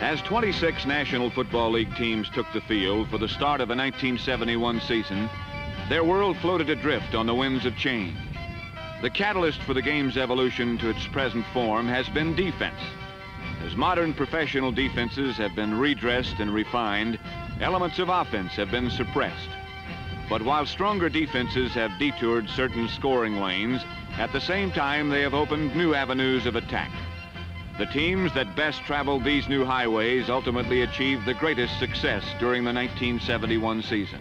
As 26 National Football League teams took the field for the start of the 1971 season, their world floated adrift on the winds of change. The catalyst for the game's evolution to its present form has been defense. As modern professional defenses have been redressed and refined, elements of offense have been suppressed. But while stronger defenses have detoured certain scoring lanes, at the same time they have opened new avenues of attack. The teams that best traveled these new highways ultimately achieved the greatest success during the 1971 season.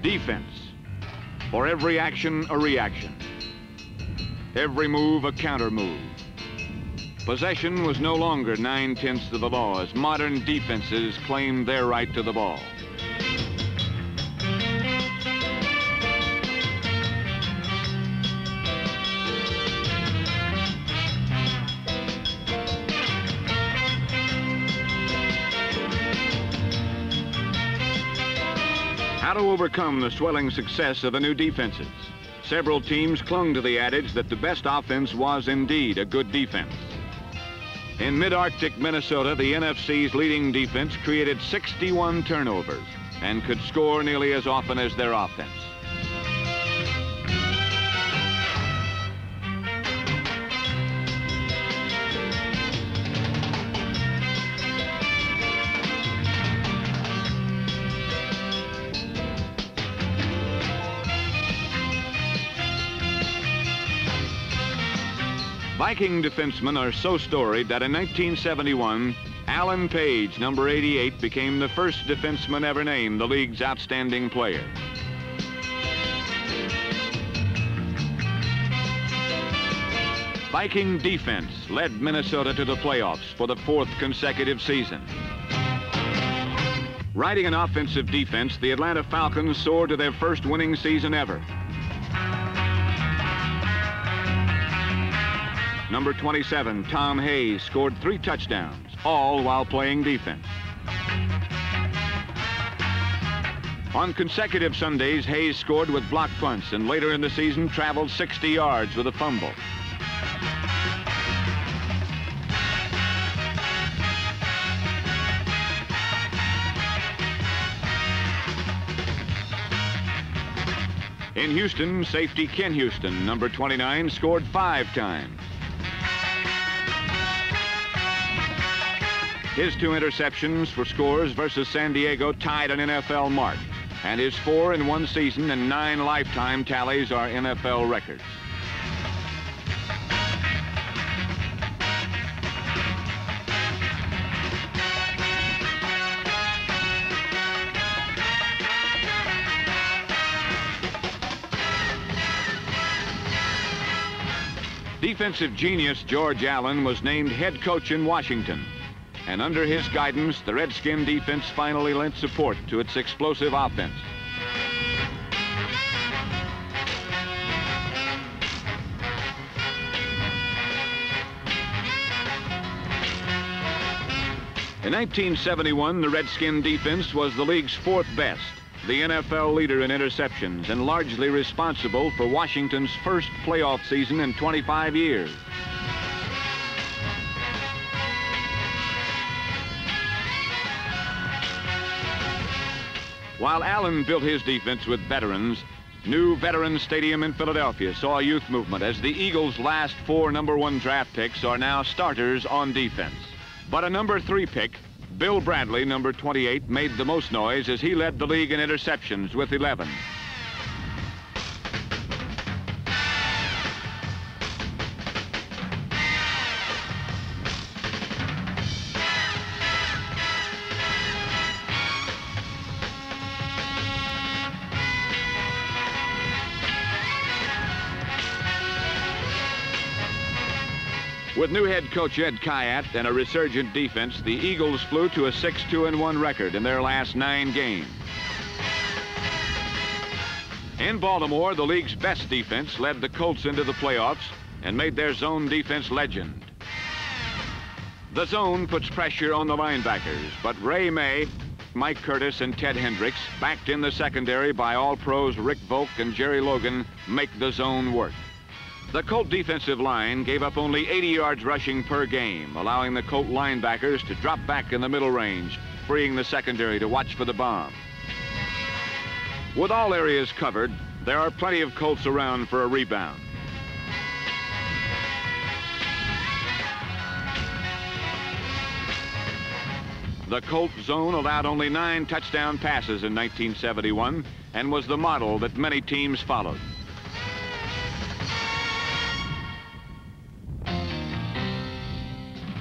Defense. For every action, a reaction. Every move, a counter move. Possession was no longer 9/10 of the law as modern defenses claimed their right to the ball. How to overcome the swelling success of the new defenses? Several teams clung to the adage that the best offense was indeed a good defense. In mid-Arctic Minnesota, the NFC's leading defense created 61 turnovers and could score nearly as often as their offense. Viking defensemen are so storied that in 1971, Alan Page, number 88, became the first defenseman ever named the league's outstanding player. Viking defense led Minnesota to the playoffs for the 4th consecutive season. Riding an offensive defense, the Atlanta Falcons soared to their first winning season ever. Number 27, Tom Hayes, scored 3 touchdowns, all while playing defense. On consecutive Sundays, Hayes scored with blocked punts and later in the season traveled 60 yards with a fumble. In Houston, safety Ken Houston, number 29, scored 5 times. His 2 interceptions for scores versus San Diego tied an NFL mark, and his 4 in one season and 9 lifetime tallies are NFL records. Defensive genius George Allen was named head coach in Washington. And under his guidance, the Redskin defense finally lent support to its explosive offense. In 1971, the Redskin defense was the league's 4th best, the NFL leader in interceptions, and largely responsible for Washington's first playoff season in 25 years. While Allen built his defense with veterans, new Veterans Stadium in Philadelphia saw a youth movement as the Eagles' last 4 number 1 draft picks are now starters on defense. But a number 3 pick, Bill Bradley, number 28, made the most noise as he led the league in interceptions with 11. With new head coach Ed Kayat and a resurgent defense, the Eagles flew to a 6-2-1 record in their last 9 games. In Baltimore, the league's best defense led the Colts into the playoffs and made their zone defense legend. The zone puts pressure on the linebackers, but Ray May, Mike Curtis, and Ted Hendricks, backed in the secondary by All-Pros Rick Volk and Jerry Logan, make the zone work. The Colt defensive line gave up only 80 yards rushing per game, allowing the Colt linebackers to drop back in the middle range, freeing the secondary to watch for the bomb. With all areas covered, there are plenty of Colts around for a rebound. The Colt zone allowed only 9 touchdown passes in 1971 and was the model that many teams followed.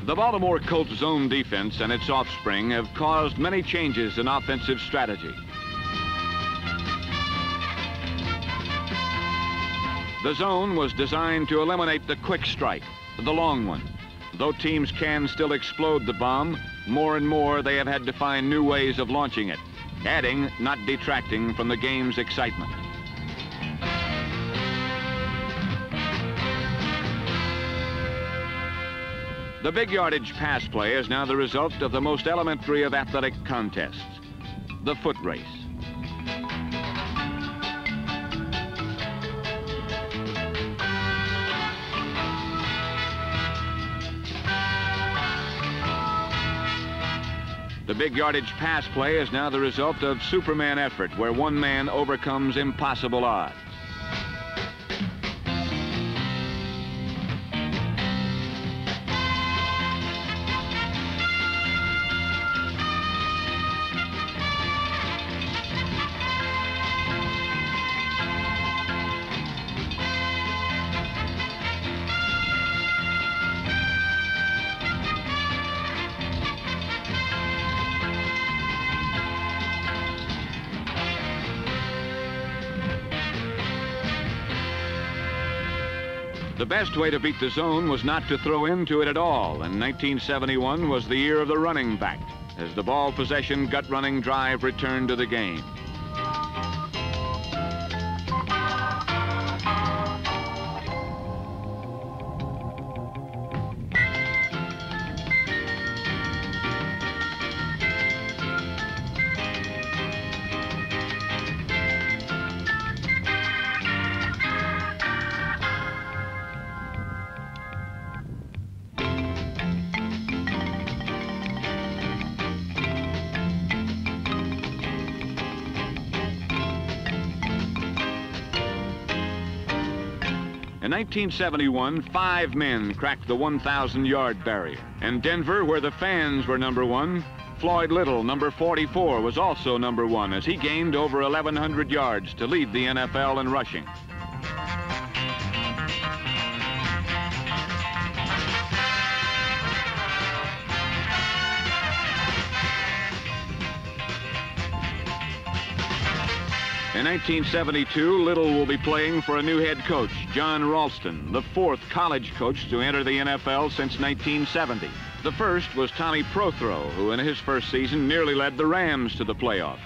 The Baltimore Colts zone defense and its offspring have caused many changes in offensive strategy. The zone was designed to eliminate the quick strike, the long one. Though teams can still explode the bomb, more and more they have had to find new ways of launching it, adding, not detracting from the game's excitement. The big yardage pass play is now the result of the most elementary of athletic contests, the foot race. The big yardage pass play is now the result of Superman effort, where one man overcomes impossible odds. The best way to beat the zone was not to throw into it at all, and 1971 was the year of the running back, as the ball possession gut-running drive returned to the game. In 1971, 5 men cracked the 1,000-yard barrier. In Denver, where the fans were number 1, Floyd Little, number 44, was also number 1 as he gained over 1,100 yards to lead the NFL in rushing. In 1972, Little will be playing for a new head coach, John Ralston, the 4th college coach to enter the NFL since 1970. The first was Tommy Prothro, who in his first season nearly led the Rams to the playoffs.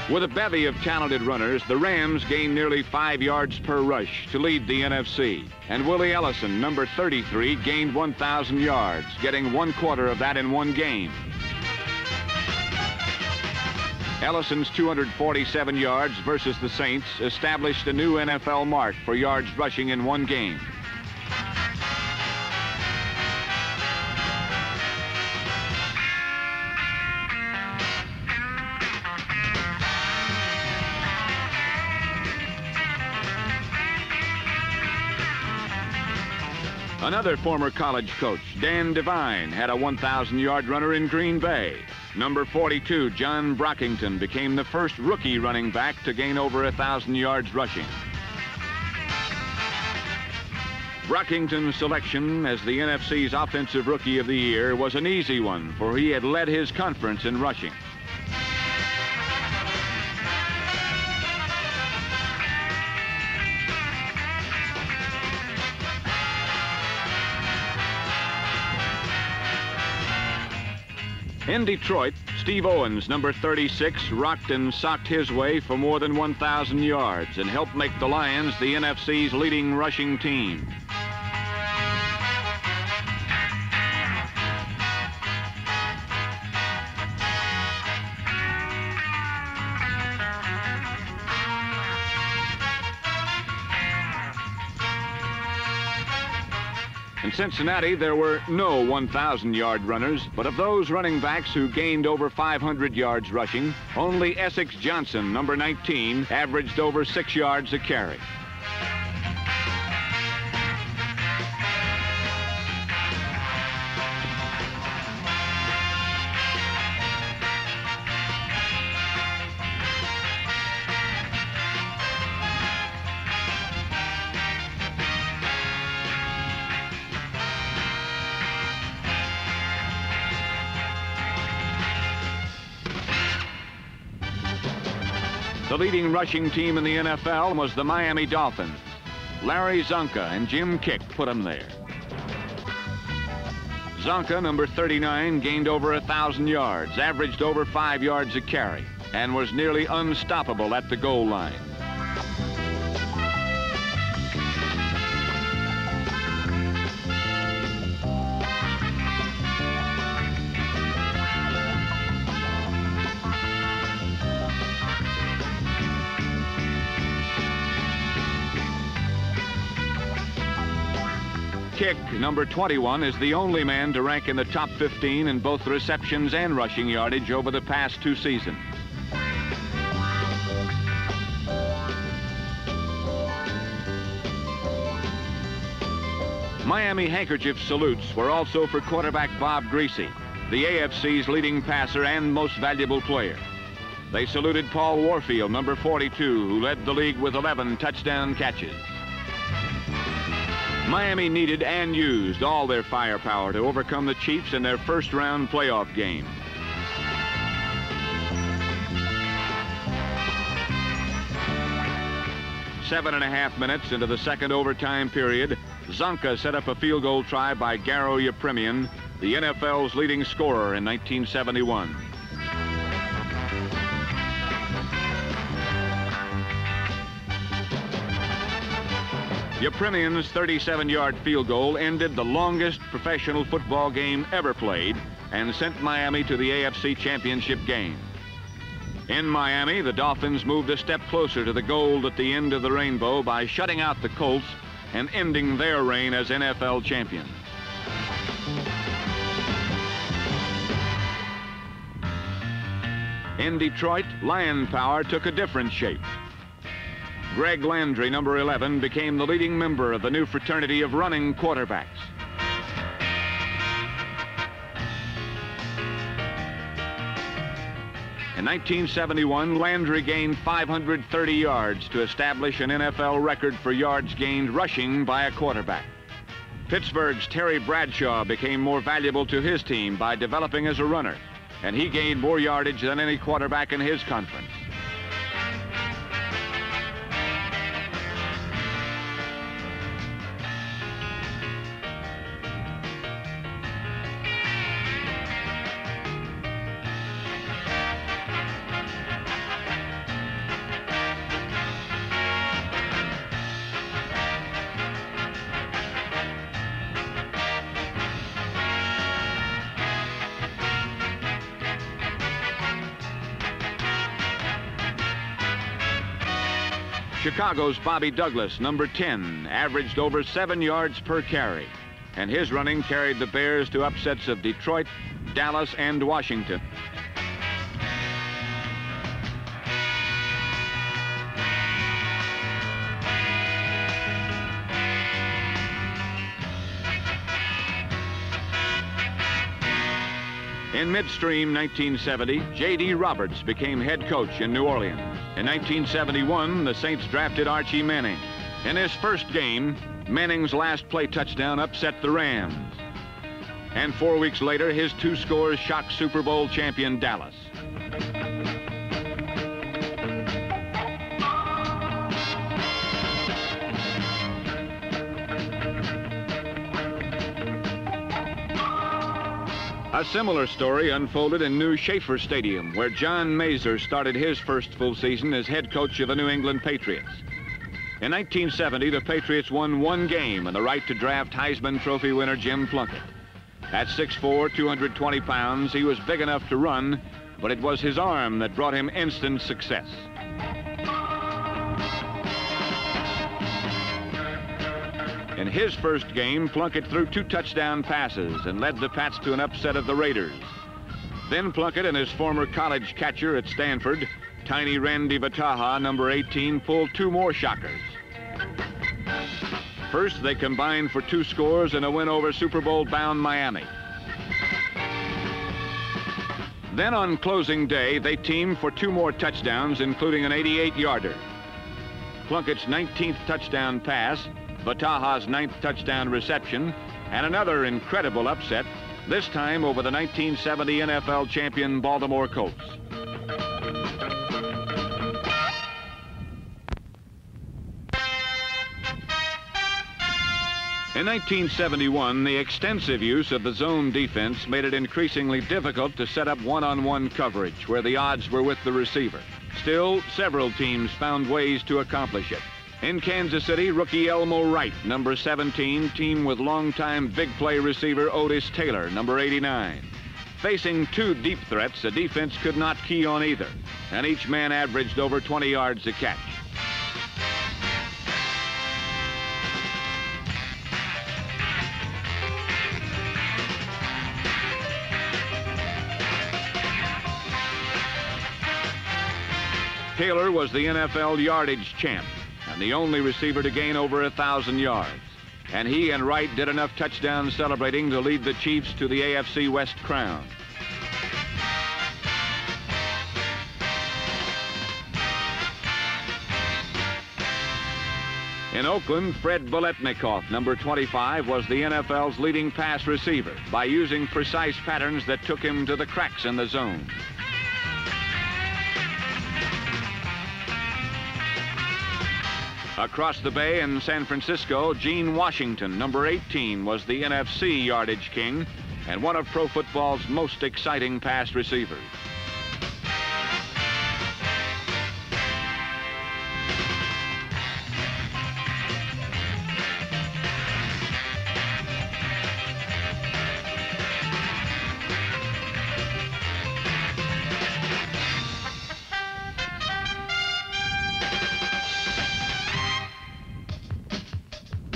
With a bevy of talented runners, the Rams gained nearly 5 yards per rush to lead the NFC. And Willie Ellison, number 33, gained 1,000 yards, getting 1/4 of that in one game. Ellison's 247 yards versus the Saints established a new NFL mark for yards rushing in one game. Another former college coach, Dan Devine, had a 1,000-yard runner in Green Bay. Number 42, John Brockington, became the first rookie running back to gain over 1,000 yards rushing. Brockington's selection as the NFC's Offensive Rookie of the Year was an easy one, for he had led his conference in rushing. In Detroit, Steve Owens, number 36, rocked and socked his way for more than 1,000 yards and helped make the Lions the NFC's leading rushing team. In Cincinnati, there were no 1,000-yard runners, but of those running backs who gained over 500 yards rushing, only Essex Johnson, number 19, averaged over 6 yards a carry. The leading rushing team in the NFL was the Miami Dolphins. Larry Zonka and Jim Kick put them there. Zonka, number 39, gained over 1,000 yards, averaged over 5 yards a carry, and was nearly unstoppable at the goal line. Kick, number 21, is the only man to rank in the top 15 in both receptions and rushing yardage over the past 2 seasons. Miami handkerchief salutes were also for quarterback Bob Greasy, the AFC's leading passer and most valuable player. They saluted Paul Warfield, number 42, who led the league with 11 touchdown catches. Miami needed and used all their firepower to overcome the Chiefs in their first-round playoff game. Seven and a half minutes into the second overtime period, Zonka set up a field goal try by Garo Yepremian, the NFL's leading scorer in 1971. Yepremian's 37-yard field goal ended the longest professional football game ever played and sent Miami to the AFC Championship game. In Miami, the Dolphins moved a step closer to the gold at the end of the rainbow by shutting out the Colts and ending their reign as NFL champions. In Detroit, lion power took a different shape. Greg Landry, number 11, became the leading member of the new fraternity of running quarterbacks. In 1971, Landry gained 530 yards to establish an NFL record for yards gained rushing by a quarterback. Pittsburgh's Terry Bradshaw became more valuable to his team by developing as a runner, and he gained more yardage than any quarterback in his conference. Chicago's Bobby Douglas, number 10, averaged over 7 yards per carry, and his running carried the Bears to upsets of Detroit, Dallas, and Washington. In midstream 1970, J.D. Roberts became head coach in New Orleans. In 1971, the Saints drafted Archie Manning. In his first game, Manning's last play touchdown upset the Rams. And 4 weeks later, his 2 scores shocked Super Bowl champion Dallas. A similar story unfolded in New Schaefer Stadium, where John Mazur started his first full season as head coach of the New England Patriots. In 1970, the Patriots won 1 game and the right to draft Heisman Trophy winner Jim Plunkett. At 6'4", 220 pounds, he was big enough to run, but it was his arm that brought him instant success. In his first game, Plunkett threw 2 touchdown passes and led the Pats to an upset of the Raiders. Then Plunkett and his former college catcher at Stanford, Tiny Randy Vataha, number 18, pulled 2 more shockers. First, they combined for 2 scores and a win over Super Bowl-bound Miami. Then on closing day, they teamed for 2 more touchdowns, including an 88-yarder. Plunkett's 19th touchdown pass, Vataha's 9th touchdown reception, and another incredible upset, this time over the 1970 NFL champion Baltimore Colts. In 1971, the extensive use of the zone defense made it increasingly difficult to set up one-on-one coverage where the odds were with the receiver. Still, several teams found ways to accomplish it. In Kansas City, rookie Elmo Wright, number 17, teamed with longtime big play receiver Otis Taylor, number 89. Facing 2 deep threats, the defense could not key on either, and each man averaged over 20 yards a catch. Taylor was the NFL yardage champ and the only receiver to gain over 1,000 yards. And he and Wright did enough touchdowns celebrating to lead the Chiefs to the AFC West crown. In Oakland, Fred Biletnikoff, number 25, was the NFL's leading pass receiver by using precise patterns that took him to the cracks in the zone. Across the bay in San Francisco, Gene Washington, number 18, was the NFC yardage king and one of pro football's most exciting pass receivers.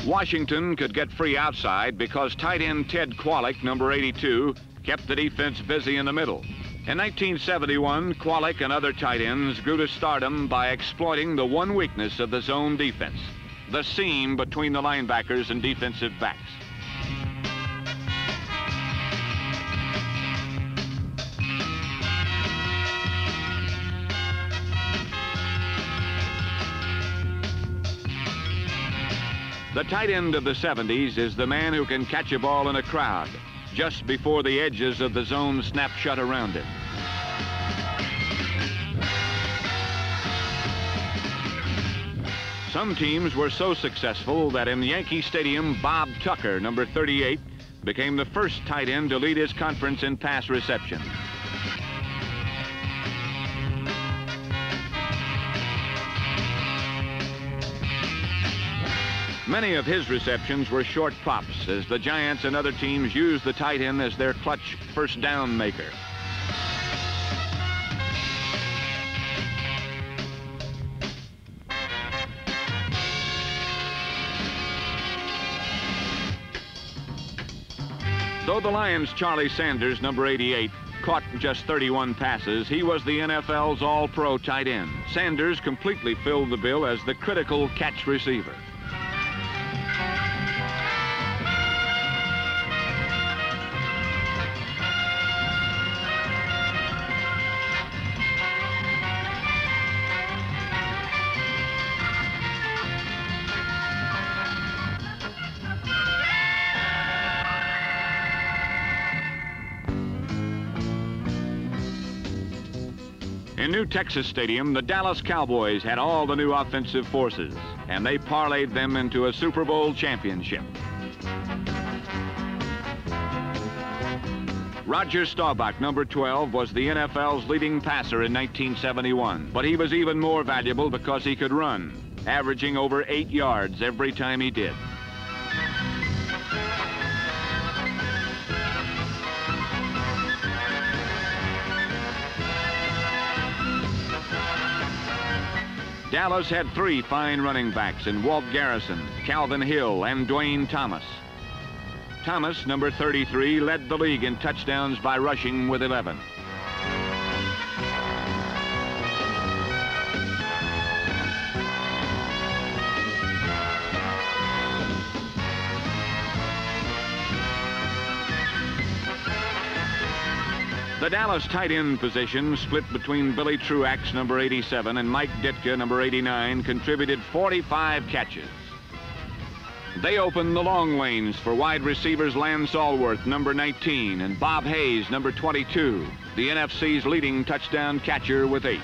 Washington could get free outside because tight end Ted Kwolek, number 82, kept the defense busy in the middle. In 1971, Kwolek and other tight ends grew to stardom by exploiting the one weakness of the zone defense, the seam between the linebackers and defensive backs. The tight end of the 70s is the man who can catch a ball in a crowd just before the edges of the zone snap shut around it. Some teams were so successful that in Yankee Stadium, Bob Tucker, number 38, became the first tight end to lead his conference in pass reception. Many of his receptions were short pops as the Giants and other teams used the tight end as their clutch first down maker. Though the Lions' Charlie Sanders, number 88, caught just 31 passes, he was the NFL's all-pro tight end. Sanders completely filled the bill as the critical catch receiver. In New Texas Stadium, the Dallas Cowboys had all the new offensive forces, and they parlayed them into a Super Bowl championship. Roger Staubach, number 12, was the NFL's leading passer in 1971, but he was even more valuable because he could run, averaging over 8 yards every time he did. Dallas had 3 fine running backs in Walt Garrison, Calvin Hill, and Duane Thomas. Thomas, number 33, led the league in touchdowns by rushing with 11. The Dallas tight end position, split between Billy Truax, number 87, and Mike Ditka, number 89, contributed 45 catches. They opened the long lanes for wide receivers Lance Allworth, number 19, and Bob Hayes, number 22, the NFC's leading touchdown catcher with 8.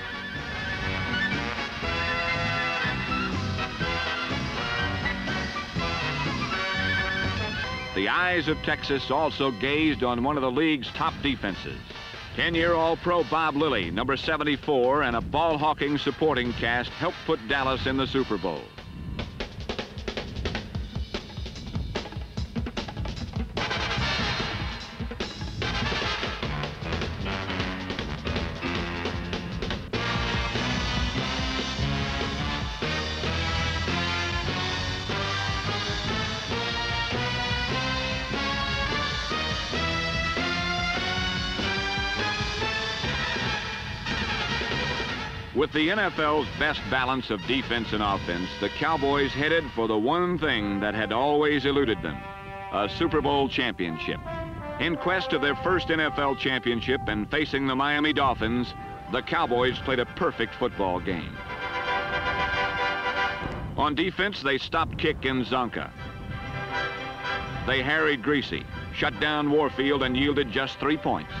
The eyes of Texas also gazed on one of the league's top defenses. 10-year All-Pro Bob Lilly, number 74, and a ball-hawking supporting cast helped put Dallas in the Super Bowl. With the NFL's best balance of defense and offense, the Cowboys headed for the one thing that had always eluded them, a Super Bowl championship. In quest of their first NFL championship and facing the Miami Dolphins, the Cowboys played a perfect football game. On defense, they stopped Kick and Zonka. They harried Greasy, shut down Warfield, and yielded just 3 points.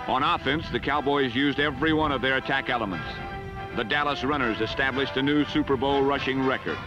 On offense, the Cowboys used every one of their attack elements. The Dallas runners established a new Super Bowl rushing record.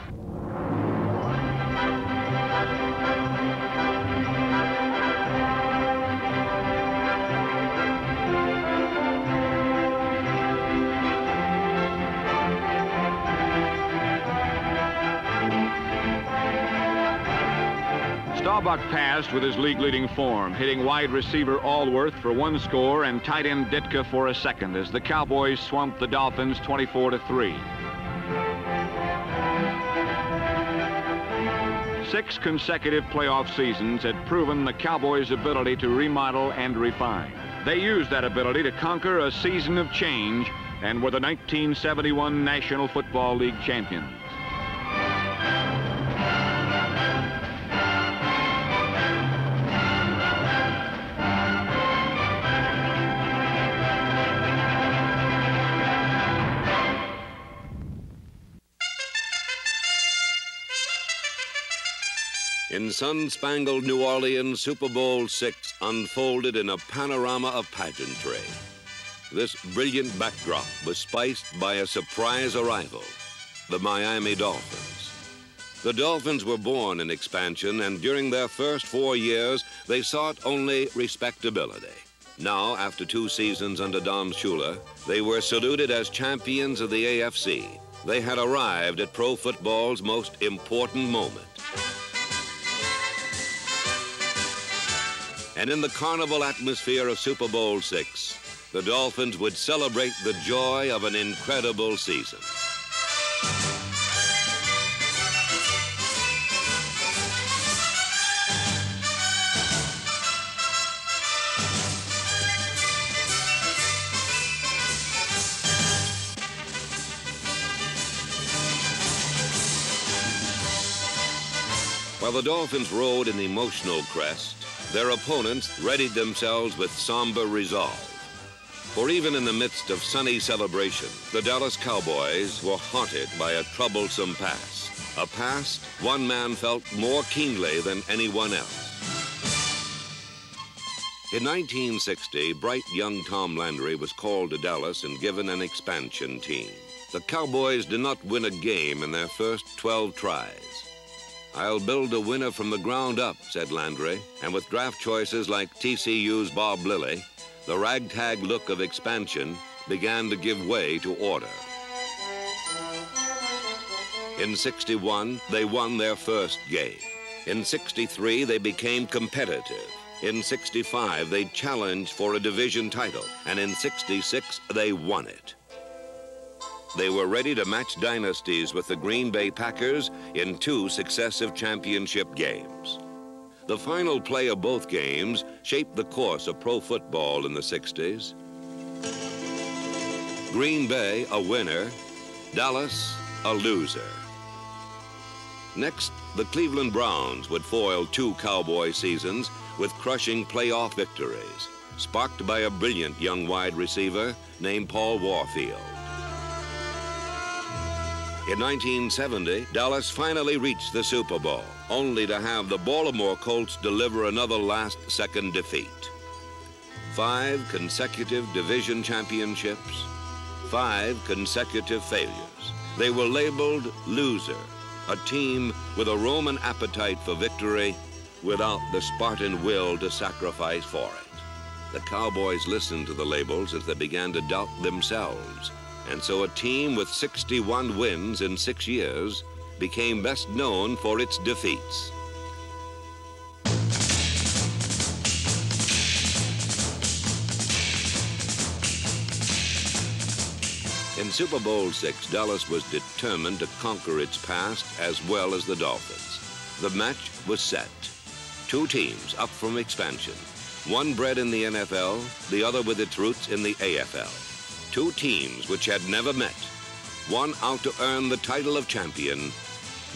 Staubach passed with his league-leading form, hitting wide receiver Allworth for 1 score and tight end Ditka for a second as the Cowboys swamped the Dolphins 24-3. 6 consecutive playoff seasons had proven the Cowboys' ability to remodel and refine. They used that ability to conquer a season of change and were the 1971 National Football League champions. In sun-spangled New Orleans, Super Bowl VI unfolded in a panorama of pageantry. This brilliant backdrop was spiced by a surprise arrival, the Miami Dolphins. The Dolphins were born in expansion, and during their first 4 years, they sought only respectability. Now, after 2 seasons under Don Shula, they were saluted as champions of the AFC. They had arrived at pro football's most important moment. And in the carnival atmosphere of Super Bowl VI, the Dolphins would celebrate the joy of an incredible season. While the Dolphins rode an emotional crest, their opponents readied themselves with somber resolve. For even in the midst of sunny celebration, the Dallas Cowboys were haunted by a troublesome past. A past one man felt more keenly than anyone else. In 1960, bright young Tom Landry was called to Dallas and given an expansion team. The Cowboys did not win a game in their first 12 tries. "I'll build a winner from the ground up," said Landry, and with draft choices like TCU's Bob Lilly, the ragtag look of expansion began to give way to order. In 61, they won their first game. In 63, they became competitive. In 65, they challenged for a division title, and in 66, they won it. They were ready to match dynasties with the Green Bay Packers in 2 successive championship games. The final play of both games shaped the course of pro football in the 60s. Green Bay, a winner. Dallas, a loser. Next, the Cleveland Browns would foil 2 Cowboy seasons with crushing playoff victories, sparked by a brilliant young wide receiver named Paul Warfield. In 1970, Dallas finally reached the Super Bowl, only to have the Baltimore Colts deliver another last-second defeat. 5 consecutive division championships, 5 consecutive failures. They were labeled loser, a team with a Roman appetite for victory without the Spartan will to sacrifice for it. The Cowboys listened to the labels as they began to doubt themselves, and so a team with 61 wins in 6 years became best known for its defeats. In Super Bowl VI, Dallas was determined to conquer its past as well as the Dolphins. The match was set. 2 teams up from expansion. One bred in the NFL, the other with its roots in the AFL. 2 teams which had never met. One out to earn the title of champion,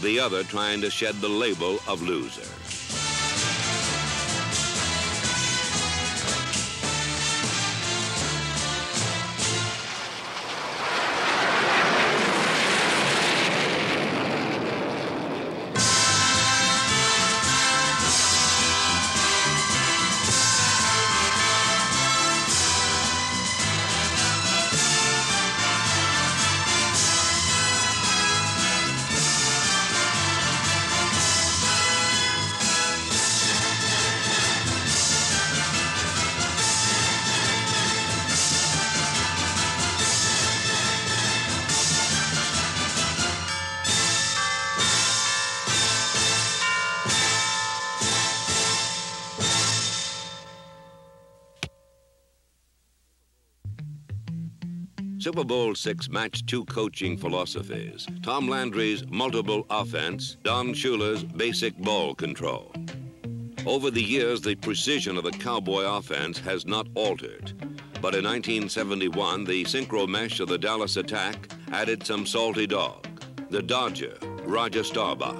the other trying to shed the label of loser. Super Bowl VI matched 2 coaching philosophies: Tom Landry's multiple offense, Don Shula's basic ball control. Over the years, the precision of the Cowboy offense has not altered. But in 1971, the synchro mesh of the Dallas attack added some salty dog, the Dodger, Roger Staubach.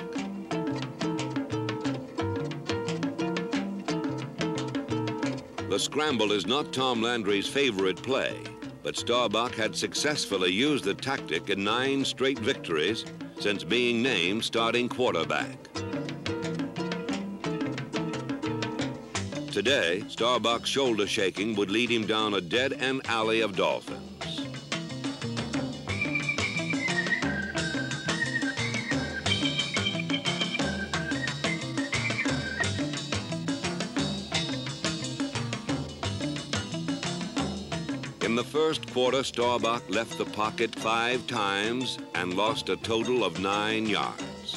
The scramble is not Tom Landry's favorite play, but Staubach had successfully used the tactic in 9 straight victories since being named starting quarterback. Today, Staubach's shoulder shaking would lead him down a dead-end alley of Dolphins. In the first quarter, Staubach left the pocket 5 times and lost a total of 9 yards.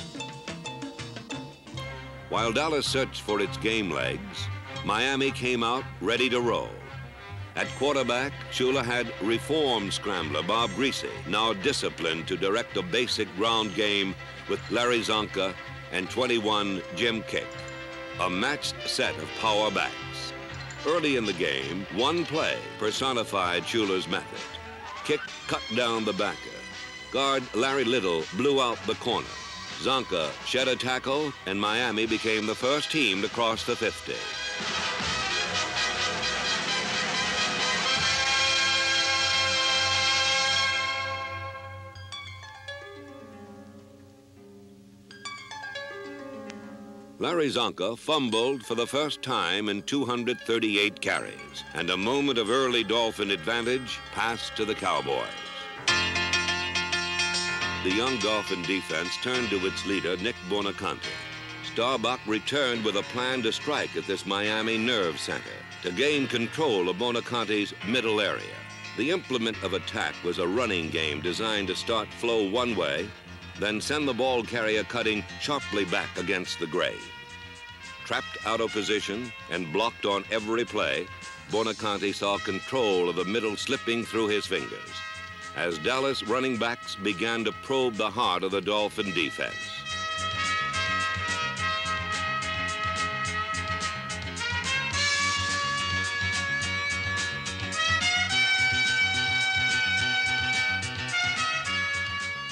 While Dallas searched for its game legs, Miami came out ready to roll. At quarterback, Shula had reformed scrambler Bob Greasy, now disciplined to direct a basic ground game with Larry Zonka and 21 Jim Kick, a matched set of power backs. Early in the game, one play personified Shula's method. Kick cut down the backer. Guard Larry Little blew out the corner. Zonka shed a tackle, and Miami became the first team to cross the 50. Larry Zonka fumbled for the first time in 238 carries, and a moment of early Dolphin advantage passed to the Cowboys. The young Dolphin defense turned to its leader, Nick Buonaconte. Staubach returned with a plan to strike at this Miami nerve center to gain control of Buonaconte's middle area. The implement of attack was a running game designed to start flow one way, then send the ball carrier cutting sharply back against the grain. Trapped out of position and blocked on every play, Buonaconte saw control of the middle slipping through his fingers as Dallas running backs began to probe the heart of the Dolphin defense.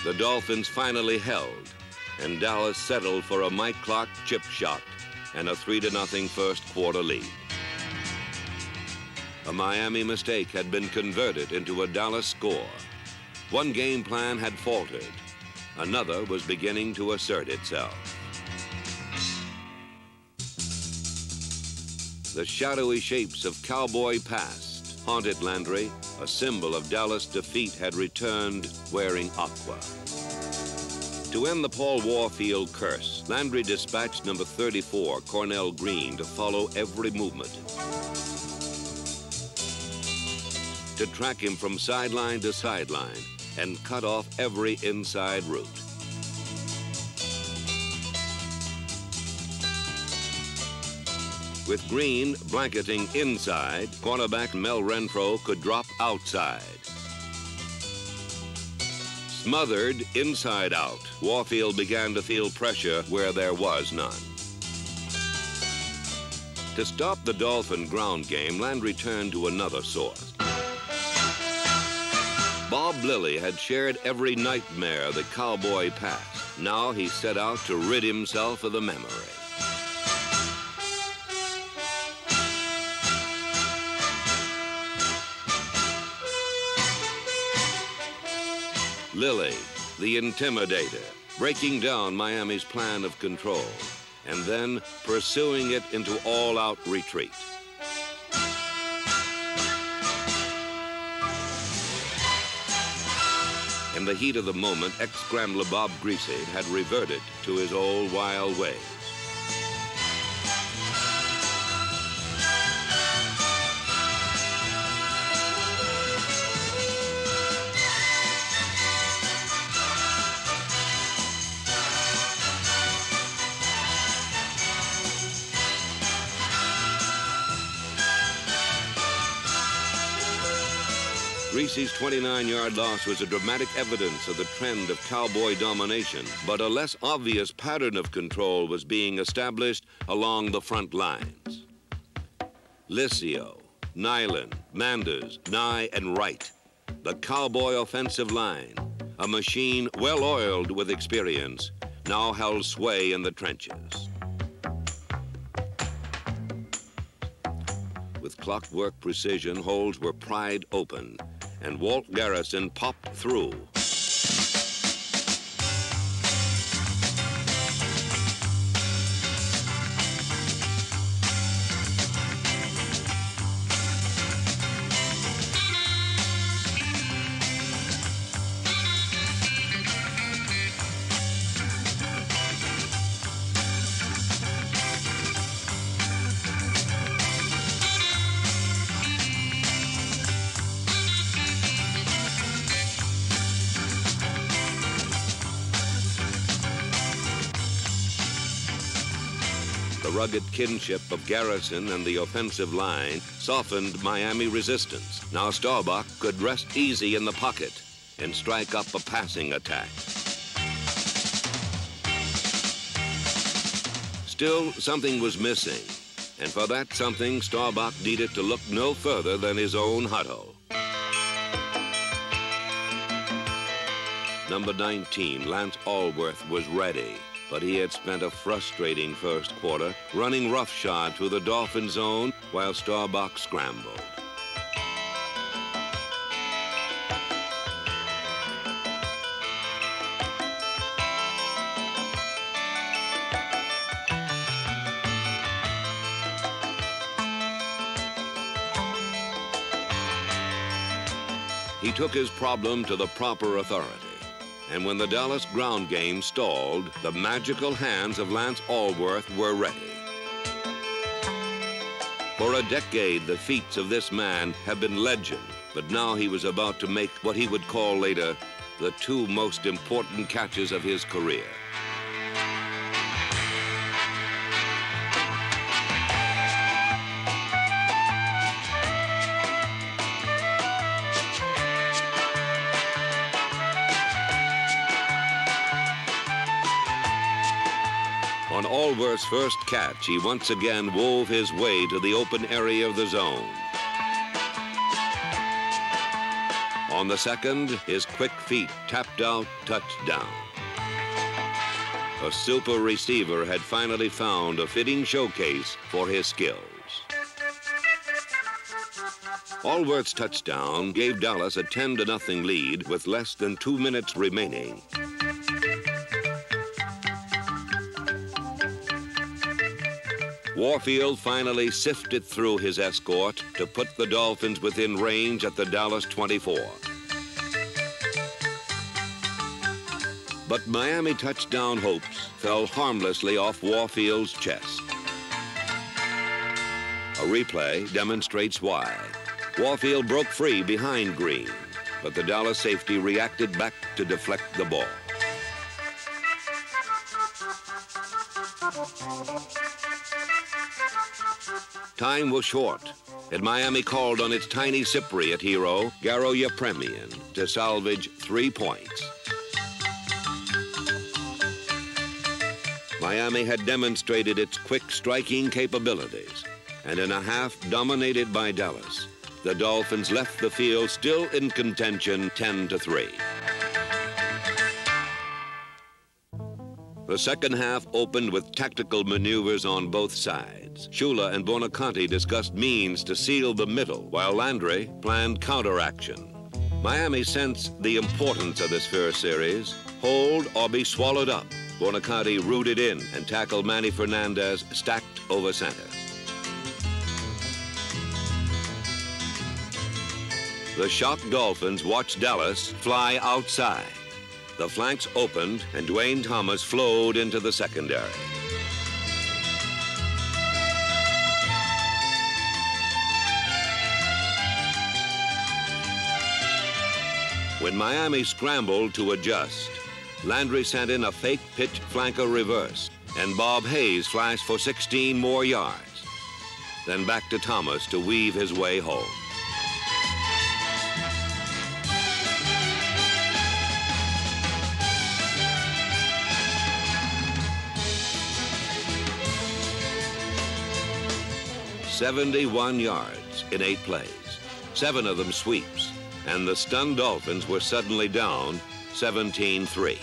The Dolphins finally held, and Dallas settled for a Mike Clark chip shot and a 3-0 first quarter lead. A Miami mistake had been converted into a Dallas score. One game plan had faltered. Another was beginning to assert itself. The shadowy shapes of Cowboy past haunted Landry. A symbol of Dallas defeat had returned wearing aqua. To end the Paul Warfield curse, Landry dispatched number 34, Cornell Green, to follow every movement, to track him from sideline to sideline and cut off every inside route. With Green blanketing inside, cornerback Mel Renfro could drop outside. Smothered inside out, Warfield began to feel pressure where there was none. To stop the Dolphin ground game, Landry turned to another source. Bob Lilly had shared every nightmare the Cowboy passed. Now he set out to rid himself of the memory. Lilly, the intimidator, breaking down Miami's plan of control and then pursuing it into all-out retreat. In the heat of the moment, ex-scrambler Bob Greasy had reverted to his old wild ways. Greasy's 29-yard loss was a dramatic evidence of the trend of Cowboy domination, but a less obvious pattern of control was being established along the front lines. Licio, Nyland, Manders, Nye, and Wright, the Cowboy offensive line, a machine well-oiled with experience, now held sway in the trenches. With clockwork precision, holes were pried open, and Walt Garrison popped through. The rugged kinship of Garrison and the offensive line softened Miami resistance. Now Staubach could rest easy in the pocket and strike up a passing attack. Still, something was missing, and for that something, Staubach needed to look no further than his own huddle. Number 19, Lance Allworth, was ready, but he had spent a frustrating first quarter running roughshod through the Dolphin zone while Staubach scrambled. he took his problem to the proper authority. And when the Dallas ground game stalled, the magical hands of Lance Alworth were ready. For a decade, the feats of this man have been legend, but now he was about to make what he would call later the two most important catches of his career. On Alworth's first catch, he once again wove his way to the open area of the zone. On the second, his quick feet tapped out touchdown. A super receiver had finally found a fitting showcase for his skills. Alworth's touchdown gave Dallas a 10-0 lead with less than 2 minutes remaining. Warfield finally sifted through his escort to put the Dolphins within range at the Dallas 24. But Miami touchdown hopes fell harmlessly off Warfield's chest. A replay demonstrates why. Warfield broke free behind Green, but the Dallas safety reacted back to deflect the ball. Time was short, and Miami called on its tiny Cypriot hero, Garo Yepremian, to salvage 3 points. Miami had demonstrated its quick striking capabilities, and in a half dominated by Dallas, the Dolphins left the field still in contention 10-3. The second half opened with tactical maneuvers on both sides. Shula and Bonaconte discussed means to seal the middle, while Landry planned counteraction. Miami sensed the importance of this first series. Hold or be swallowed up. Bonaconte rooted in and tackled Manny Fernandez stacked over center. The shocked Dolphins watched Dallas fly outside. The flanks opened, and Duane Thomas flowed into the secondary. When Miami scrambled to adjust, Landry sent in a fake pitch flanker reverse, and Bob Hayes flashed for 16 more yards. Then back to Thomas to weave his way home. "71 yards in 8 plays, 7 of them sweeps, and the stunned Dolphins were suddenly down 17-3.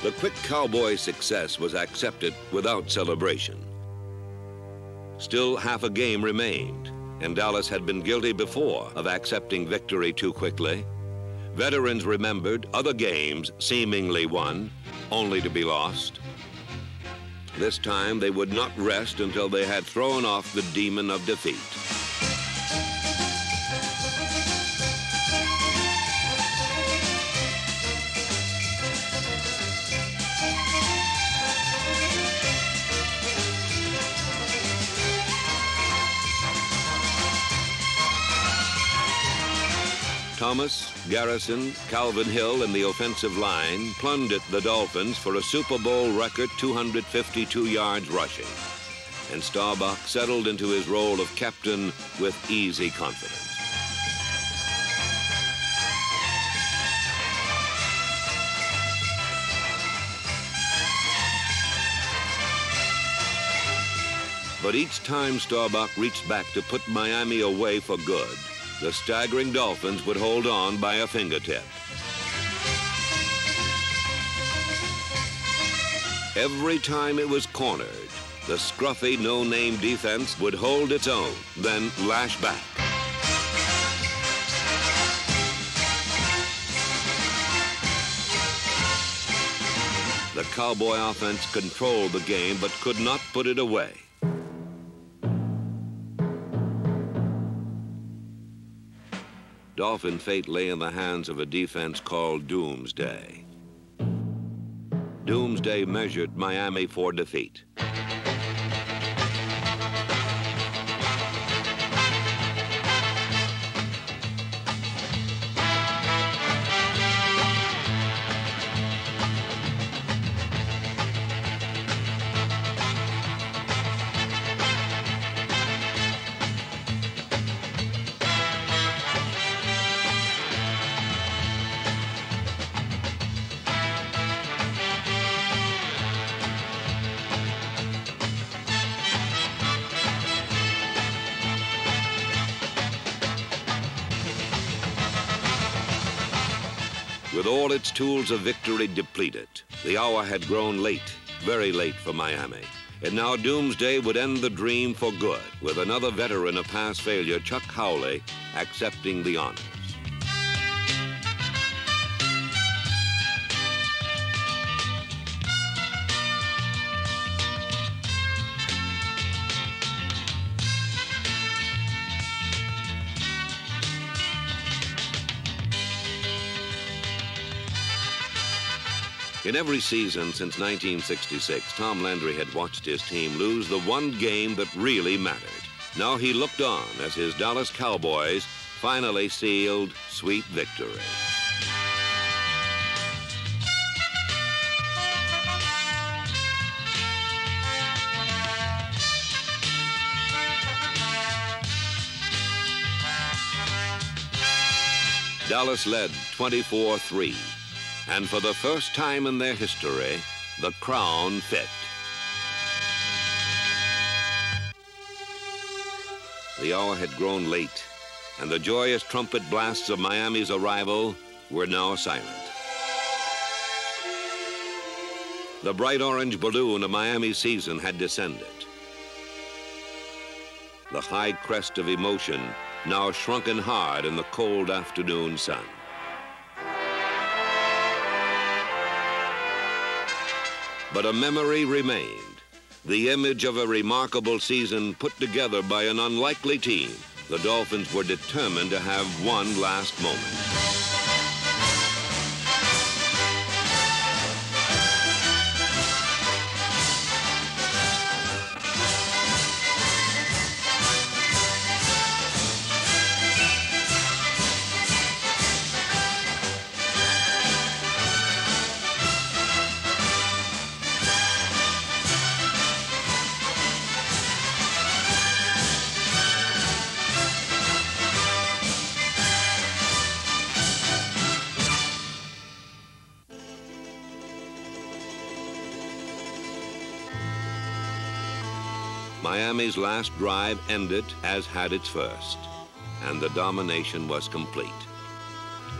The quick Cowboy success was accepted without celebration. Still half a game remained, and Dallas had been guilty before of accepting victory too quickly. Veterans remembered other games seemingly won, only to be lost. This time, they would not rest until they had thrown off the demon of defeat. Thomas, Garrison, Calvin Hill, and the offensive line plundered the Dolphins for a Super Bowl record 252 yards rushing, and Staubach settled into his role of captain with easy confidence. But each time Staubach reached back to put Miami away for good, the staggering Dolphins would hold on by a fingertip. Every time it was cornered, the scruffy, no-name defense would hold its own, then lash back. The Cowboy offense controlled the game but could not put it away. Dolphin fate lay in the hands of a defense called Doomsday. Doomsday measured Miami for defeat. With all its tools of victory depleted, the hour had grown late, very late for Miami. And now Doomsday would end the dream for good, with another veteran of past failure, Chuck Howley, accepting the honors. In every season since 1966, Tom Landry had watched his team lose the one game that really mattered. Now he looked on as his Dallas Cowboys finally sealed sweet victory. Dallas led 24-3. And for the first time in their history, the crown fit. The hour had grown late, and the joyous trumpet blasts of Miami's arrival were now silent. The bright orange balloon of Miami's season had descended. The high crest of emotion now shrunken hard in the cold afternoon sun. But a memory remained, the image of a remarkable season put together by an unlikely team. The Dolphins were determined to have one last moment. Miami's last drive ended as had its first, and the domination was complete.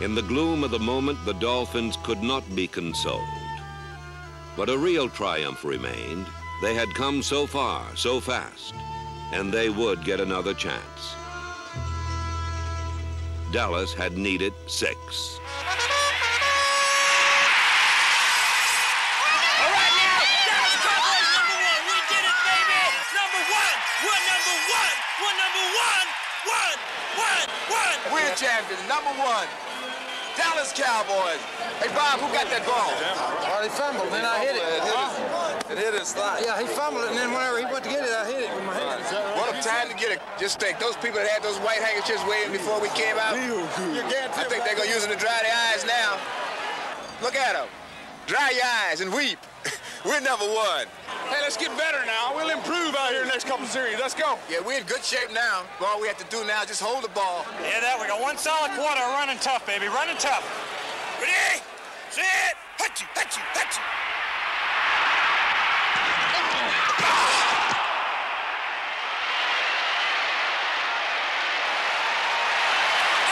In the gloom of the moment, the Dolphins could not be consoled. But a real triumph remained. They had come so far, so fast, and they would get another chance. Dallas had needed 6. We're champions, #1. Dallas Cowboys. Hey, Bob, who got that ball? Well, he fumbled, then I hit it. It hit his slide. Yeah, he fumbled it, and then whenever he went to get it, I hit it with my hand. What a time to get it. Just think, those people that had those white handkerchiefs waiting before we came out, I think they're going to use them to dry their eyes now. Look at them. Dry your eyes and weep. We're #1. Hey, let's get better now. We'll improve out here in the next couple series. Let's go. Yeah, we're in good shape now. All we have to do now is just hold the ball. Yeah, that we got one solid quarter running tough, baby. Running tough. Ready? Set. Hut you, hut you, hut you.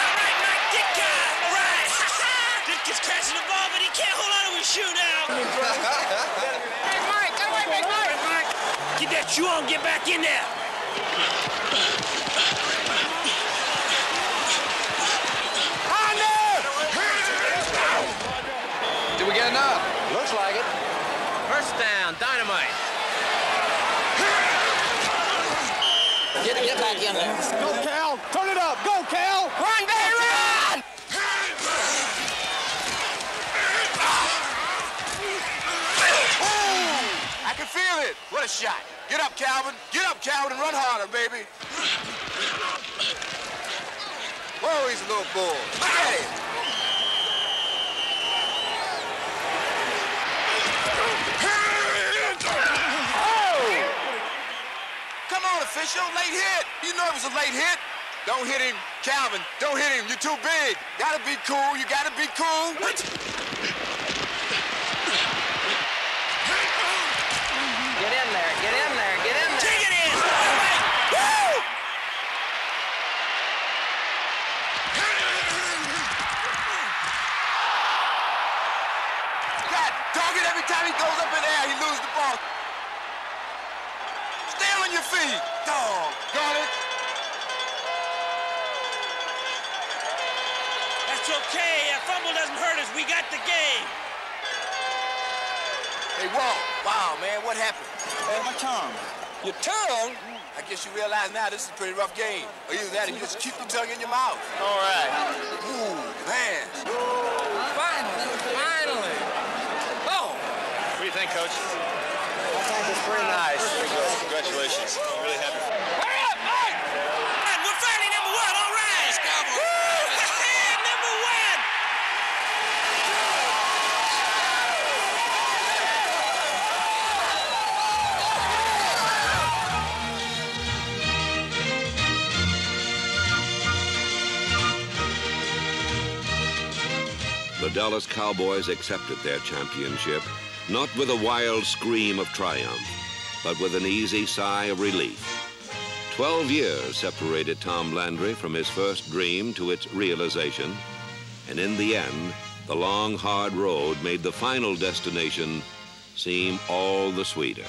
All right, Mike Ditka. All right. Ditka's catching the ball, but he can't hold on to his shoe now. Big Mike, get away, Big Mike. Get that shoe on, get back in there. Did we get enough? Looks like it. First down, dynamite. Get back in there. Go, Cal. Turn it up. Go, Cal. Run, baby, run! What a shot. Get up, Calvin. Get up, Calvin, and run harder, baby. Whoa, he's a little bull. Look at him. Come on, official, late hit. You know it was a late hit. Don't hit him, Calvin. Don't hit him. You're too big. Gotta be cool. You gotta be cool. What? Get in there, get in there, get in there. Take it in. All right. Woo! God, dog it every time he goes up in the air, he loses the ball. Stay on your feet. Dog. Got it? That's okay. A fumble doesn't hurt us. We got the game. Hey, Walt. Wow, man, what happened? Hey, my tongue. Your tongue? I guess you realize now this is a pretty rough game. Or either that or you just keep your tongue in your mouth. All right. Ooh, man. Finally. Oh. What do you think, Coach? I think it's pretty nice. Congratulations. I'm really happy. Hurry up, Mike! And we're finally number one. All right. Let's go. Number one. The Dallas Cowboys accepted their championship, not with a wild scream of triumph, but with an easy sigh of relief. 12 years separated Tom Landry from his first dream to its realization, and in the end, the long, hard road made the final destination seem all the sweeter.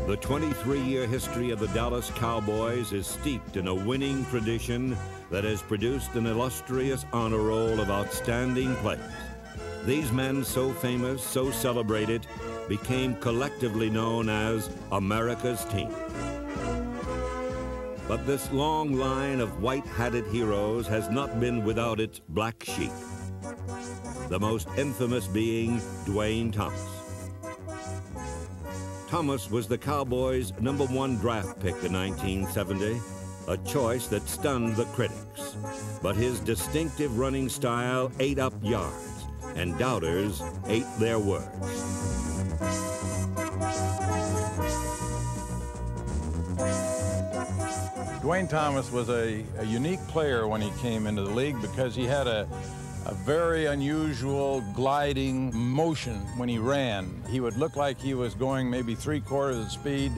The 23-year history of the Dallas Cowboys is steeped in a winning tradition that has produced an illustrious honor roll of outstanding players. These men, so famous, so celebrated, became collectively known as America's team. But this long line of white-hatted heroes has not been without its black sheep, the most infamous being Duane Thomas. Thomas was the Cowboys' #1 draft pick in 1970, a choice that stunned the critics. But his distinctive running style ate up yards, and doubters ate their words. Duane Thomas was a unique player when he came into the league because he had a very unusual gliding motion when he ran. He would look like he was going maybe 3/4 the speed,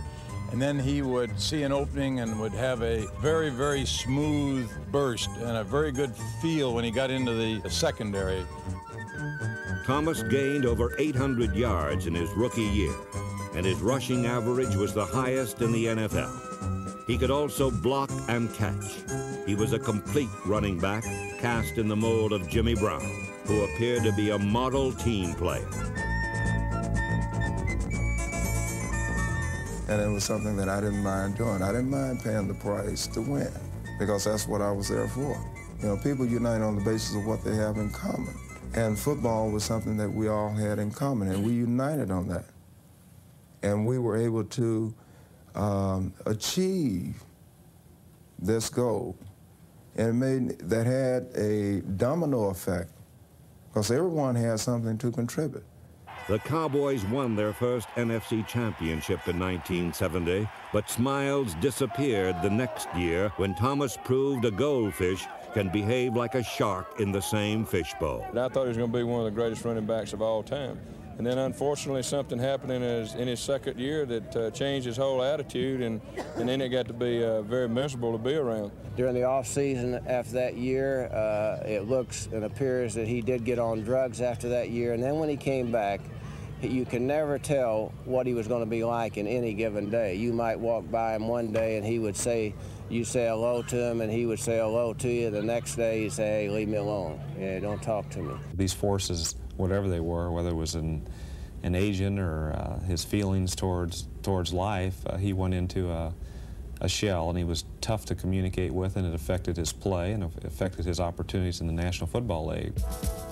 and then he would see an opening and would have a very, very smooth burst and a very good feel when he got into the secondary. Thomas gained over 800 yards in his rookie year, and his rushing average was the highest in the NFL. He could also block and catch. He was a complete running back, cast in the mold of Jimmy Brown, who appeared to be a model team player. And it was something that I didn't mind doing. I didn't mind paying the price to win, because that's what I was there for. You know, people unite on the basis of what they have in common. And football was something that we all had in common, and we united on that. And we were able to achieve this goal. And that had a domino effect, because everyone had something to contribute. The Cowboys won their first NFC championship in 1970, but smiles disappeared the next year when Thomas proved a goldfish can behave like a shark in the same fishbowl. And I thought he was going to be one of the greatest running backs of all time. And then unfortunately something happened in his second year that changed his whole attitude, and then it got to be very miserable to be around. During the off season after that year, it looks and appears that he did get on drugs after that year, and then when he came back, you can never tell what he was going to be like in any given day. You might walk by him one day and he would say, you say hello to him and he would say hello to you. The next day he'd say, hey, leave me alone. Yeah, don't talk to me. These forces, whatever they were, whether it was an agent or his feelings towards life, he went into a shell, and he was tough to communicate with, and it affected his play and it affected his opportunities in the National Football League.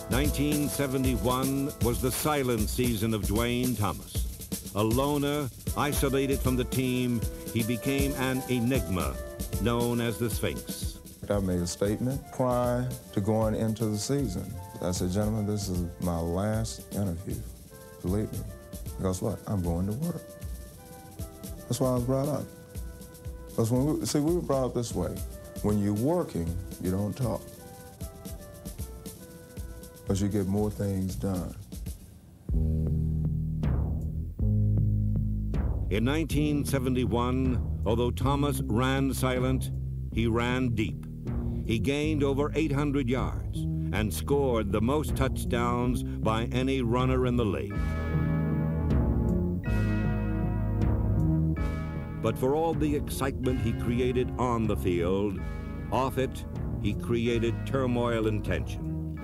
1971 was the silent season of Duane Thomas. A loner, isolated from the team, he became an enigma known as the Sphinx. I made a statement prior to going into the season. I said, gentlemen, this is my last interview. Believe me. Because what? I'm going to work. That's why I was brought up. Because we were brought up this way. When you're working, you don't talk. Because you get more things done. In 1971, although Thomas ran silent, he ran deep. He gained over 800 yards and scored the most touchdowns by any runner in the league. But for all the excitement he created on the field, off it, he created turmoil and tension.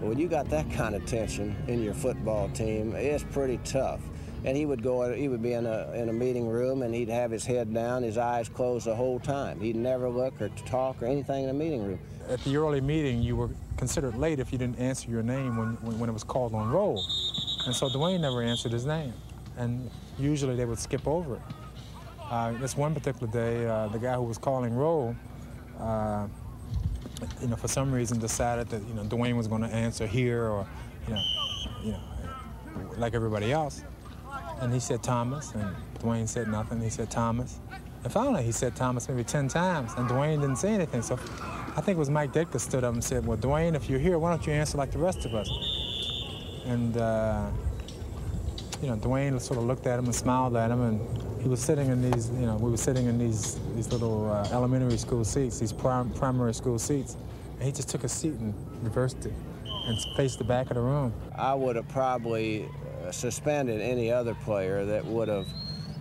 When you got that kind of tension in your football team, it's pretty tough. And he would be in a meeting room and he'd have his head down, his eyes closed the whole time. He'd never look or talk or anything in the meeting room. At the early meeting, you were considered late if you didn't answer your name when it was called on roll. And so Duane never answered his name. And usually they would skip over it. This one particular day, the guy who was calling roll, for some reason decided that, Duane was going to answer here or, like everybody else. And he said Thomas, and Duane said nothing. He said Thomas. And finally, he said Thomas maybe 10 times, and Duane didn't say anything. So I think it was Mike Ditka stood up and said, well, Duane, if you're here, why don't you answer like the rest of us? And, Duane sort of looked at him and smiled at him, and he was sitting in these, we were sitting in these little elementary school seats, these primary school seats. And he just took a seat and reversed it and faced the back of the room. I would have probably suspended any other player that would have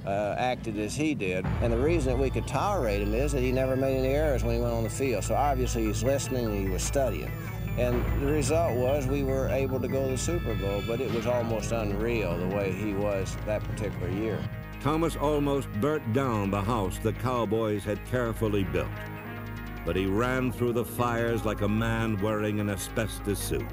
acted as he did. And the reason that we could tolerate him is that he never made any errors when he went on the field. So obviously he's listening and he was studying. And the result was we were able to go to the Super Bowl, but it was almost unreal the way he was that particular year. Thomas almost burnt down the house the Cowboys had carefully built. But he ran through the fires like a man wearing an asbestos suit.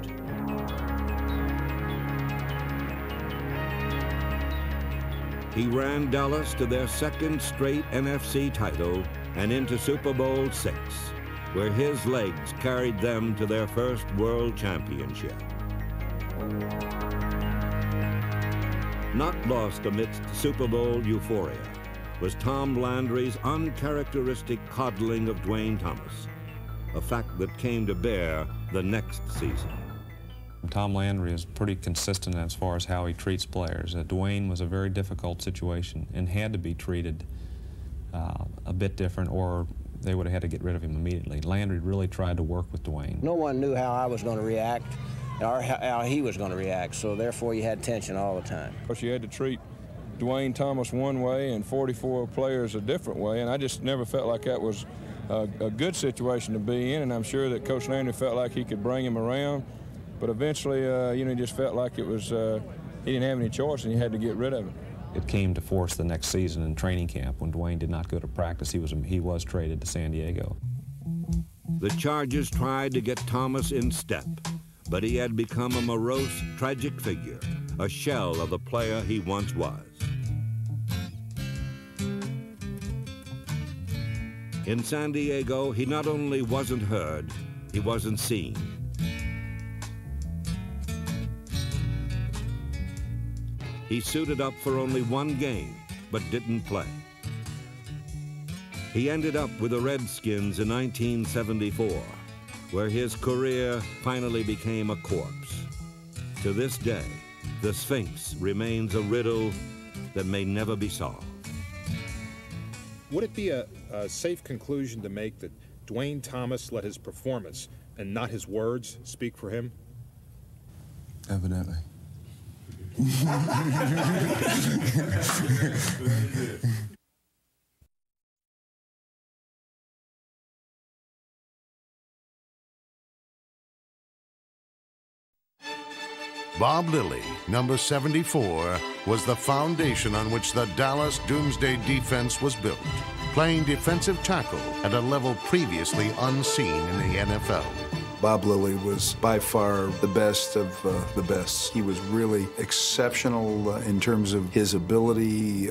He ran Dallas to their second straight NFC title and into Super Bowl VI, where his legs carried them to their first world championship. Not lost amidst Super Bowl euphoria was Tom Landry's uncharacteristic coddling of Duane Thomas, a fact that came to bear the next season. Tom Landry is pretty consistent as far as how he treats players. Duane was a very difficult situation and had to be treated a bit different, or they would have had to get rid of him immediately. Landry really tried to work with Duane. No one knew how I was going to react or how he was going to react, so therefore you had tension all the time. Of course, you had to treat Duane Thomas one way and 44 players a different way, and I just never felt like that was a good situation to be in, and I'm sure that Coach Landry felt like he could bring him around, but eventually, he just felt like it was, he didn't have any choice and he had to get rid of it. It came to force the next season in training camp when Duane did not go to practice. He was traded to San Diego. The Chargers tried to get Thomas in step, but he had become a morose, tragic figure, a shell of the player he once was. In San Diego, he not only wasn't heard, he wasn't seen. He suited up for only one game, but didn't play. He ended up with the Redskins in 1974, where his career finally became a corpse. To this day, The Sphinx remains a riddle that may never be solved. Would it be a safe conclusion to make that Duane Thomas let his performance and not his words speak for him? Evidently. Bob Lilly, number 74, was the foundation on which the Dallas Doomsday defense was built, playing defensive tackle at a level previously unseen in the NFL. Bob Lilly was by far the best of the best. He was really exceptional in terms of his ability,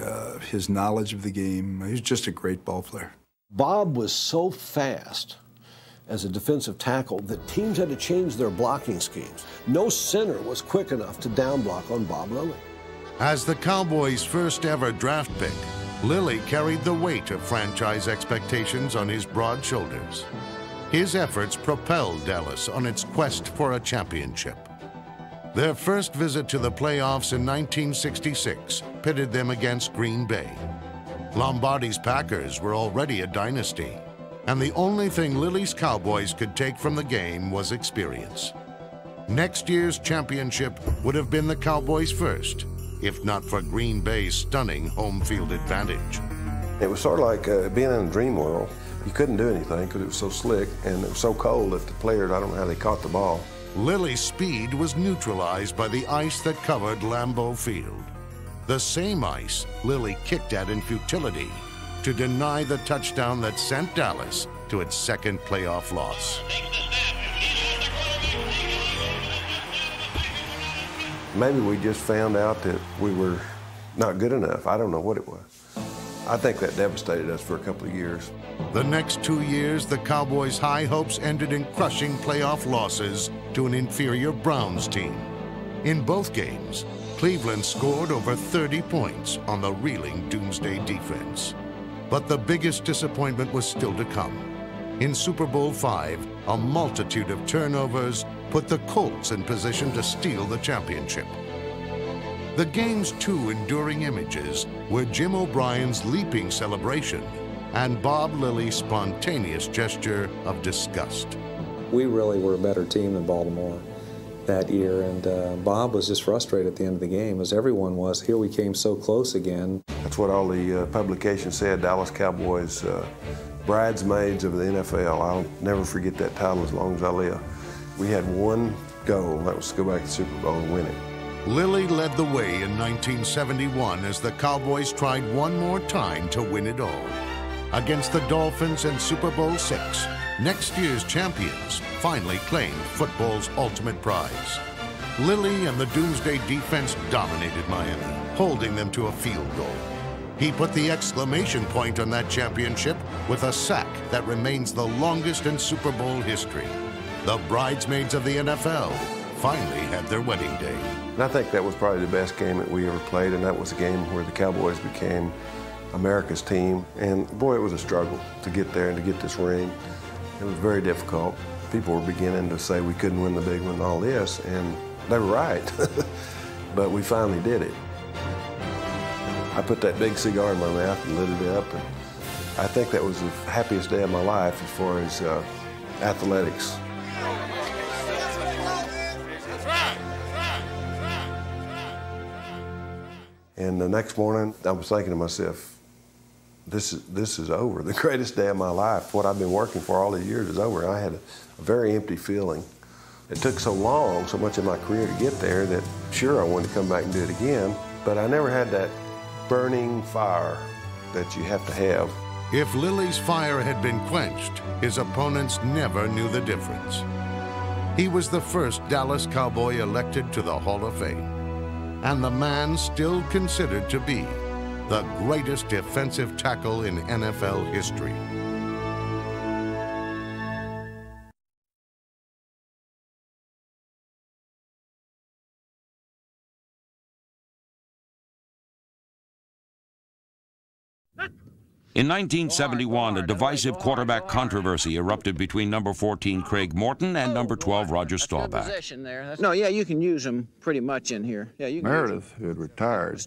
his knowledge of the game. He was just a great ball player. Bob was so fast as a defensive tackle that teams had to change their blocking schemes. No center was quick enough to down block on Bob Lilly. As the Cowboys' first ever draft pick, Lilly carried the weight of franchise expectations on his broad shoulders. His efforts propelled Dallas on its quest for a championship. Their first visit to the playoffs in 1966 pitted them against Green Bay. Lombardi's Packers were already a dynasty, and the only thing Lilly's Cowboys could take from the game was experience. Next year's championship would have been the Cowboys' first, if not for Green Bay's stunning home field advantage. It was sort of like being in a dream world. You couldn't do anything because it was so slick and it was so cold that the players, I don't know how they caught the ball. Lilly's speed was neutralized by the ice that covered Lambeau Field. The same ice Lilly kicked at in futility to deny the touchdown that sent Dallas to its second playoff loss. Maybe we just found out that we were not good enough. I don't know what it was. I think that devastated us for a couple of years. The next 2 years, the Cowboys' high hopes ended in crushing playoff losses to an inferior Browns team. In both games, Cleveland scored over 30 points on the reeling Doomsday defense. But the biggest disappointment was still to come. In Super Bowl V, a multitude of turnovers put the Colts in position to steal the championship. The game's two enduring images were Jim O'Brien's leaping celebration and Bob Lilly's spontaneous gesture of disgust. We really were a better team than Baltimore that year, and Bob was just frustrated at the end of the game, as everyone was. Here we came so close again. That's what all the publications said, Dallas Cowboys, bridesmaids of the NFL. I'll never forget that title as long as I live. We had one goal, and that was to go back to the Super Bowl and win it. Lilly led the way in 1971 as the Cowboys tried one more time to win it all. Against the Dolphins in Super Bowl VI, next year's champions finally claimed football's ultimate prize. Lilly and the Doomsday defense dominated Miami, holding them to a field goal. He put the exclamation point on that championship with a sack that remains the longest in Super Bowl history. The bridesmaids of the NFL finally had their wedding day. And I think that was probably the best game that we ever played, and that was a game where the Cowboys became America's team. And boy, it was a struggle to get there and to get this ring. It was very difficult. People were beginning to say we couldn't win the big one and all this, and they were right. But we finally did it. I put that big cigar in my mouth and lit it up, and I think that was the happiest day of my life as far as athletics. And the next morning, I was thinking to myself, this is over. The greatest day of my life. What I've been working for all these years is over. I had a very empty feeling. It took so long, so much of my career to get there that sure I wanted to come back and do it again, but I never had that burning fire that you have to have. If Lilly's fire had been quenched, his opponents never knew the difference. He was the first Dallas Cowboy elected to the Hall of Fame, and the man still considered to be the greatest defensive tackle in NFL history. In 1971, a divisive quarterback controversy erupted between number 14 Craig Morton and number 12 Roger Staubach. No, yeah, you can use them pretty much in here. Yeah, you can Meredith, who had retired,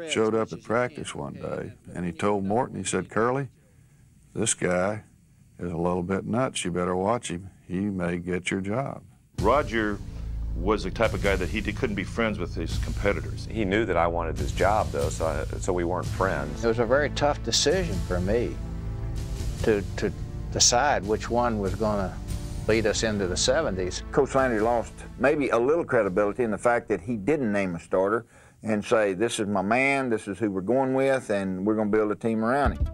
showed up at practice one day, and he told Morton, he said, "Curly, this guy is a little bit nuts. You better watch him. He may get your job." Roger was the type of guy that he couldn't be friends with his competitors. He knew that I wanted his job, though, so we weren't friends. It was a very tough decision for me to decide which one was going to lead us into the 70s. Coach Landry lost maybe a little credibility in the fact that he didn't name a starter and say, this is my man, this is who we're going with, and we're going to build a team around him.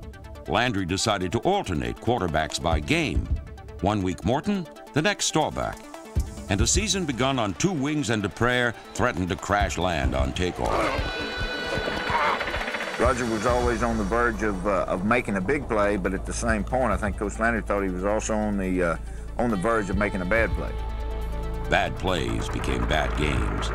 Landry decided to alternate quarterbacks by game. 1 week Morton, the next Staubach. And a season begun on two wings and a prayer threatened to crash land on takeoff. Roger was always on the verge of making a big play, but at the same point, I think Coach Landry thought he was also on the verge of making a bad play. Bad plays became bad games.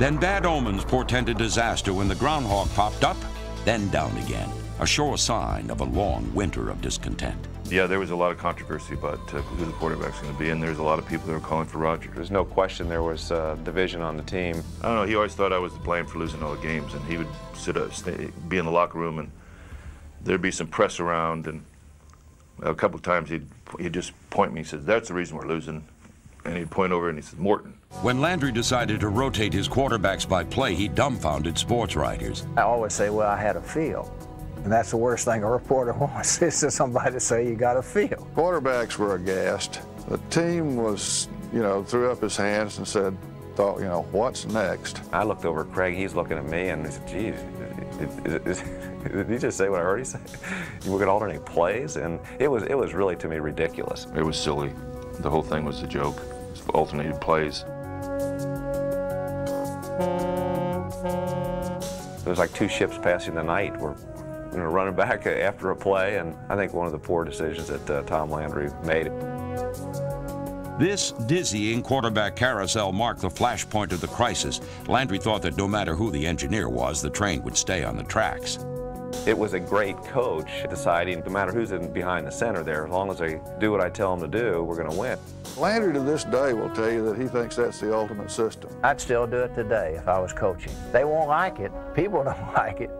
Then bad omens portended disaster when the groundhog popped up, then down again. A sure sign of a long winter of discontent. Yeah, there was a lot of controversy about who the quarterback's going to be, and there's a lot of people that were calling for Roger. There's no question there was division on the team. I don't know, he always thought I was to blame for losing all the games, and he would be in the locker room, and there'd be some press around, and a couple of times he'd just point at me, he says, "That's the reason we're losing." And he'd point over and he said, "Morton." When Landry decided to rotate his quarterbacks by play, he dumbfounded sports writers. I always say, well, I had a feel. And that's the worst thing a reporter wants, is to somebody to say you got a feel. Quarterbacks were aghast. The team was, threw up his hands and thought, what's next? I looked over at Craig, he's looking at me, and he said, geez, did he just say what I heard he say? You could alternate plays? And it was really, to me, ridiculous. It was silly. The whole thing was a joke. It was alternated plays. It was like two ships passing the night. We're running back after a play, and I think one of the poor decisions that Tom Landry made. This dizzying quarterback carousel marked the flashpoint of the crisis. Landry thought that no matter who the engineer was, the train would stay on the tracks. It was a great coach deciding, no matter who's behind the center there, as long as they do what I tell them to do, we're going to win. Landry to this day will tell you that he thinks that's the ultimate system. I'd still do it today if I was coaching. They won't like it. People don't like it.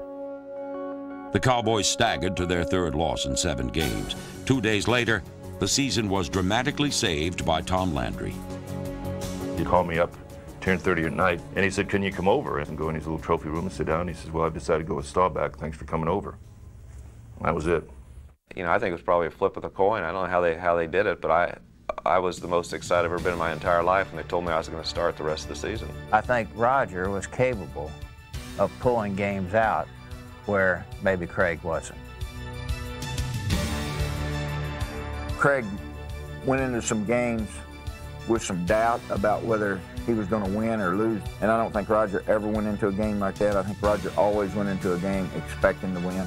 The Cowboys staggered to their third loss in 7 games. 2 days later, the season was dramatically saved by Tom Landry. He called me up 10:30 at night, and he said, "Can you come over and go in his little trophy room and sit down?" He says, "Well, I've decided to go with Staubach. Thanks for coming over." That was it. I think it was probably a flip of the coin. I don't know how they did it, but I was the most excited I've ever been in my entire life, and they told me I was going to start the rest of the season. I think Roger was capable of pulling games out where maybe Craig wasn't. Craig went into some games with some doubt about whether he was going to win or lose, and I don't think Roger ever went into a game like that. I think Roger always went into a game expecting to win.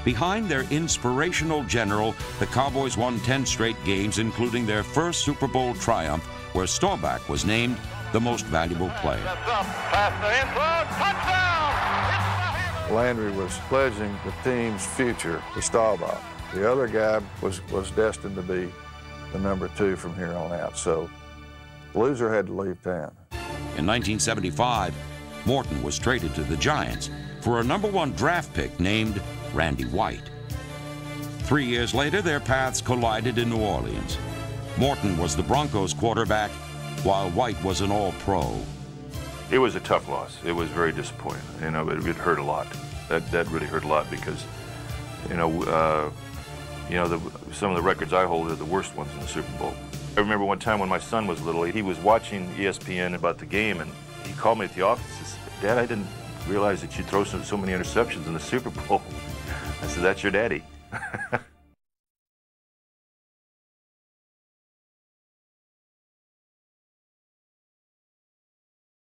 Behind their inspirational general, the Cowboys won 10 straight games, including their first Super Bowl triumph, where Staubach was named the most valuable player. Landry was pledging the team's future to Staubach. The other guy was destined to be the number 2 from here on out, so the loser had to leave town. In 1975, Morton was traded to the Giants for a #1 draft pick named Randy White. 3 years later, their paths collided in New Orleans. Morton was the Broncos quarterback, while White was an all-pro. It was a tough loss. It was very disappointing. It hurt a lot. That really hurt a lot because, some of the records I hold are the worst ones in the Super Bowl. I remember one time when my son was little, he was watching ESPN about the game, and he called me at the office and said, "Dad, I didn't realize that you throw so many interceptions in the Super Bowl." I said, "That's your daddy."